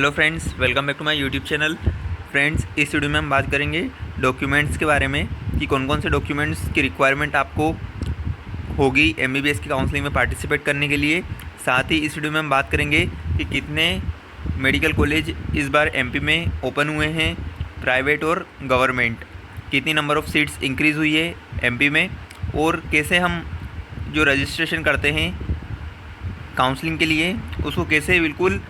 Hello friends, welcome back to my YouTube channel. Friends, इस video में हम बात करेंगे डॉक्यूमेंट्स के बारे में कि कौन कौन से डॉक्यूमेंट्स की रिक्वायरमेंट आपको होगी एमबीबीएस की काउंसलिंग में पार्टिसिपेट करने के लिए। साथ ही इस वीडियो में हम बात करेंगे कि कितने मेडिकल कॉलेज इस बार एमपी में ओपन हुए हैं, प्राइवेट और गवर्नमेंट, कितनी नंबर ऑफ़ सीट्स इंक्रीज़ हुई है एमपी में, और कैसे हम जो रजिस्ट्रेशन करते हैं काउंसलिंग के लिए उसको कैसे बिल्कुल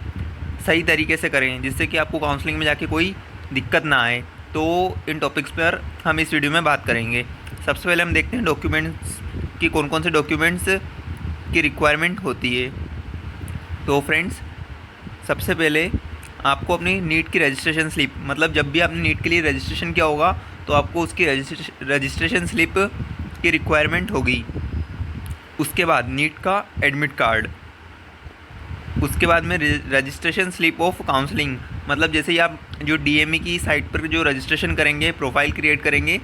सही तरीके से करें जिससे कि आपको काउंसलिंग में जाके कोई दिक्कत ना आए। तो इन टॉपिक्स पर हम इस वीडियो में बात करेंगे। सबसे पहले हम देखते हैं डॉक्यूमेंट्स की कौन कौन से डॉक्यूमेंट्स की रिक्वायरमेंट होती है। तो फ्रेंड्स, सबसे पहले आपको अपनी नीट की रजिस्ट्रेशन स्लिप, मतलब जब भी आपने नीट के लिए रजिस्ट्रेशन किया होगा तो आपको उसकी रजिस्ट्रेशन स्लिप की रिक्वायरमेंट होगी। उसके बाद नीट का एडमिट कार्ड, उसके बाद में रजिस्ट्रेशन स्लिप ऑफ काउंसलिंग, मतलब जैसे ही आप जो डीएमई की साइट पर जो रजिस्ट्रेशन करेंगे, प्रोफाइल क्रिएट करेंगे,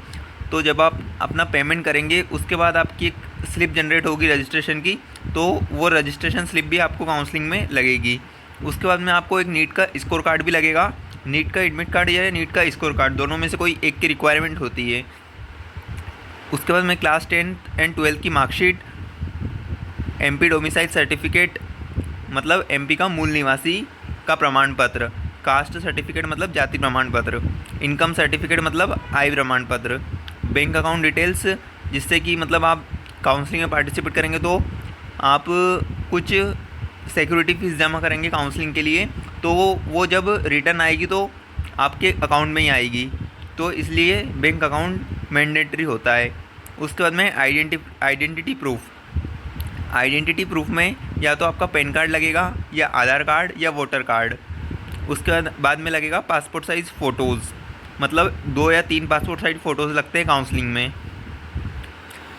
तो जब आप अपना पेमेंट करेंगे उसके बाद आपकी एक स्लिप जनरेट होगी रजिस्ट्रेशन की, तो वो रजिस्ट्रेशन स्लिप भी आपको काउंसलिंग में लगेगी। उसके बाद में आपको एक नीट का स्कोर कार्ड भी लगेगा। नीट का एडमिट कार्ड या नीट का स्कोर कार्ड, दोनों में से कोई एक की रिक्वायरमेंट होती है। उसके बाद में क्लास 10th एंड 12th की मार्कशीट, एमपी डोमिसाइल सर्टिफिकेट मतलब एमपी का मूल निवासी का प्रमाण पत्र, कास्ट सर्टिफिकेट मतलब जाति प्रमाण पत्र, इनकम सर्टिफिकेट मतलब आय प्रमाण पत्र, बैंक अकाउंट डिटेल्स, जिससे कि मतलब आप काउंसलिंग में पार्टिसिपेट करेंगे तो आप कुछ सिक्योरिटी फीस जमा करेंगे काउंसलिंग के लिए, तो वो जब रिटर्न आएगी तो आपके अकाउंट में ही आएगी, तो इसलिए बैंक अकाउंट मैंडेटरी होता है। उसके बाद में आइडेंटिटी प्रूफ, आइडेंटिटी प्रूफ में या तो आपका पैन कार्ड लगेगा या आधार कार्ड या वोटर कार्ड। उसके बाद में लगेगा पासपोर्ट साइज़ फ़ोटोज़, मतलब 2 या 3 पासपोर्ट साइज़ फ़ोटोज़ लगते हैं काउंसलिंग में।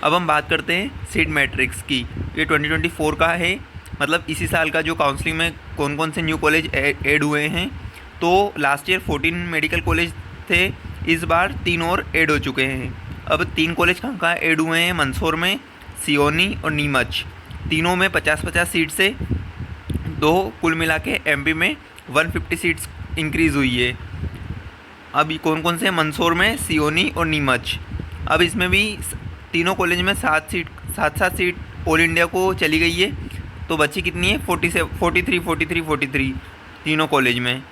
अब हम बात करते हैं सीट मैट्रिक्स की। ये 2024 का है, मतलब इसी साल का जो काउंसलिंग में कौन कौन से न्यू कॉलेज ऐड हुए हैं। तो लास्ट ईयर 14 मेडिकल कॉलेज थे, इस बार 3 और ऐड हो चुके हैं। अब 3 कॉलेज कहाँ ऐड हुए हैं, मंदसौर में, सियोनी और नीमच, तीनों में 50-50 सीट से, तो कुल मिला के एमपी में 150 सीट्स इंक्रीज़ हुई है। अब कौन कौन से, मंदसौर में, सियोनी और नीमच। अब इसमें भी तीनों कॉलेज में 7 सीट ऑल इंडिया को चली गई है, तो बची कितनी है, 43 तीनों कॉलेज में।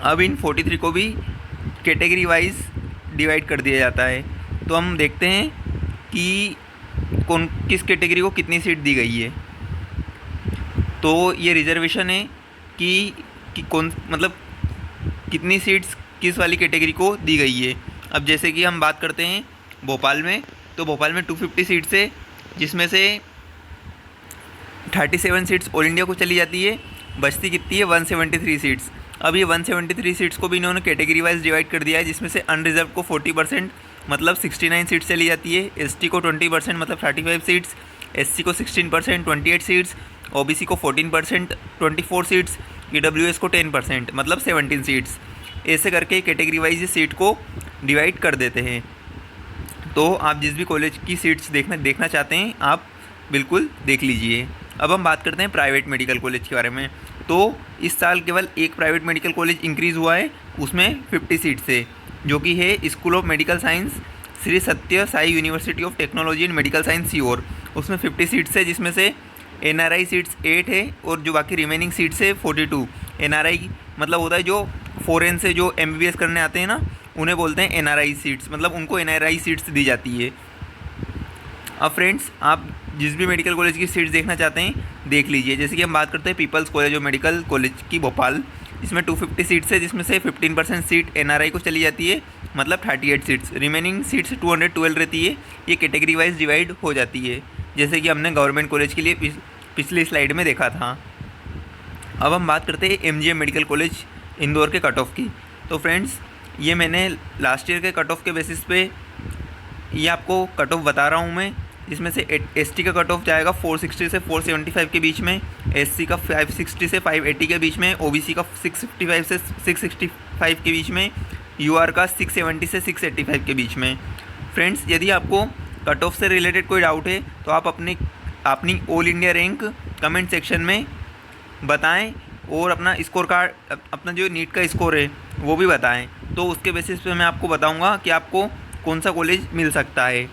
अब इन 43 को भी कैटेगरी वाइज डिवाइड कर दिया जाता है। तो हम देखते हैं कि किस कैटेगरी को कितनी सीट दी गई है। तो ये रिजर्वेशन है कि कौन, मतलब कितनी सीट्स किस वाली कैटेगरी को दी गई है। अब जैसे कि हम बात करते हैं भोपाल में, तो भोपाल में 250 सीट्स है, जिसमें से 37 सीट्स ऑल इंडिया को चली जाती है, बचती कितनी है, 173 सीट्स। अब ये 173 सीट्स को भी इन्होंने कैटेगरी वाइज डिवाइड कर दिया है, जिसमें से अनरिजर्व को 40% मतलब 69 सीट्स चली जाती है, एसटी को 20% मतलब 35 सीट्स, एससी को 16% 28 सीट्स, ओबीसी को 14% 24 सीट्स, ईडब्ल्यूएस को 10% मतलब 17 सीट्स। ऐसे करके कैटेगरी वाइज सीट को डिवाइड कर देते हैं। तो आप जिस भी कॉलेज की सीट्स देखना चाहते हैं आप बिल्कुल देख लीजिए। अब हम बात करते हैं प्राइवेट मेडिकल कॉलेज के बारे में। तो इस साल केवल एक प्राइवेट मेडिकल कॉलेज इंक्रीज़ हुआ है, उसमें 50 सीट्स है, जो कि है school of medical science, Shri Satya Sai university of technology and medical science Sehore. उसमें 50 सीट्स है, जिसमें से एनआरआई सीट्स 8 है और जो बाकी रिमेनिंग सीट्स है 42। एनआरआई मतलब होता है जो फॉरेन से जो एमबीबीएस करने आते हैं ना, उन्हें बोलते हैं एनआरआई सीट्स, मतलब उनको एनआरआई सीट्स दी जाती है। अब फ्रेंड्स, आप जिस भी मेडिकल कॉलेज की सीट्स देखना चाहते हैं देख लीजिए। जैसे कि हम बात करते हैं People's College of Medical College की भोपाल, इसमें 250 सीट्स है, जिसमें से 15% सीट एनआरआई को चली जाती है, मतलब 38 सीट्स। रिमेनिंग सीट्स 212 रहती है, ये कैटेगरी वाइज डिवाइड हो जाती है, जैसे कि हमने गवर्नमेंट कॉलेज के लिए पिछली स्लाइड में देखा था। अब हम बात करते हैं एमजीएम मेडिकल कॉलेज इंदौर के कट ऑफ की। तो फ्रेंड्स, ये मैंने लास्ट ईयर के कट ऑफ के बेसिस पे ये आपको कट ऑफ बता रहा हूँ मैं, जिसमें से एसटी का कट ऑफ जाएगा 460 से 475 के बीच में, एससी का 560 से 580 के बीच में, ओबीसी का 655 से 665 के बीच में, यूआर का 670 से 685 के बीच में। फ्रेंड्स, यदि आपको कट ऑफ से रिलेटेड कोई डाउट है तो आप अपनी all India rank comment section में बताएं और अपना स्कोर कार्ड, अपना जो नीट का स्कोर है वो भी बताएं, तो उसके बेसिस पे मैं आपको बताऊंगा कि आपको कौन सा कॉलेज मिल सकता है।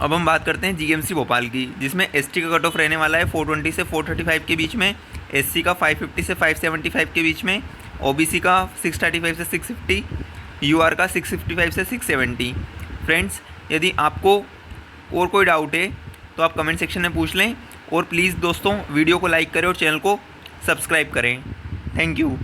अब हम बात करते हैं जीएमसी भोपाल की, जिसमें एसटी का कट ऑफ रहने वाला है 420 से 435 के बीच में, एससी का 550 से 575 के बीच में, ओबीसी का 635 से 650, यूआर का 655 से 670। फ्रेंड्स, यदि आपको और कोई डाउट है तो आप कमेंट सेक्शन में पूछ लें, और प्लीज़ दोस्तों वीडियो को लाइक करें और चैनल को सब्सक्राइब करें। Thank you.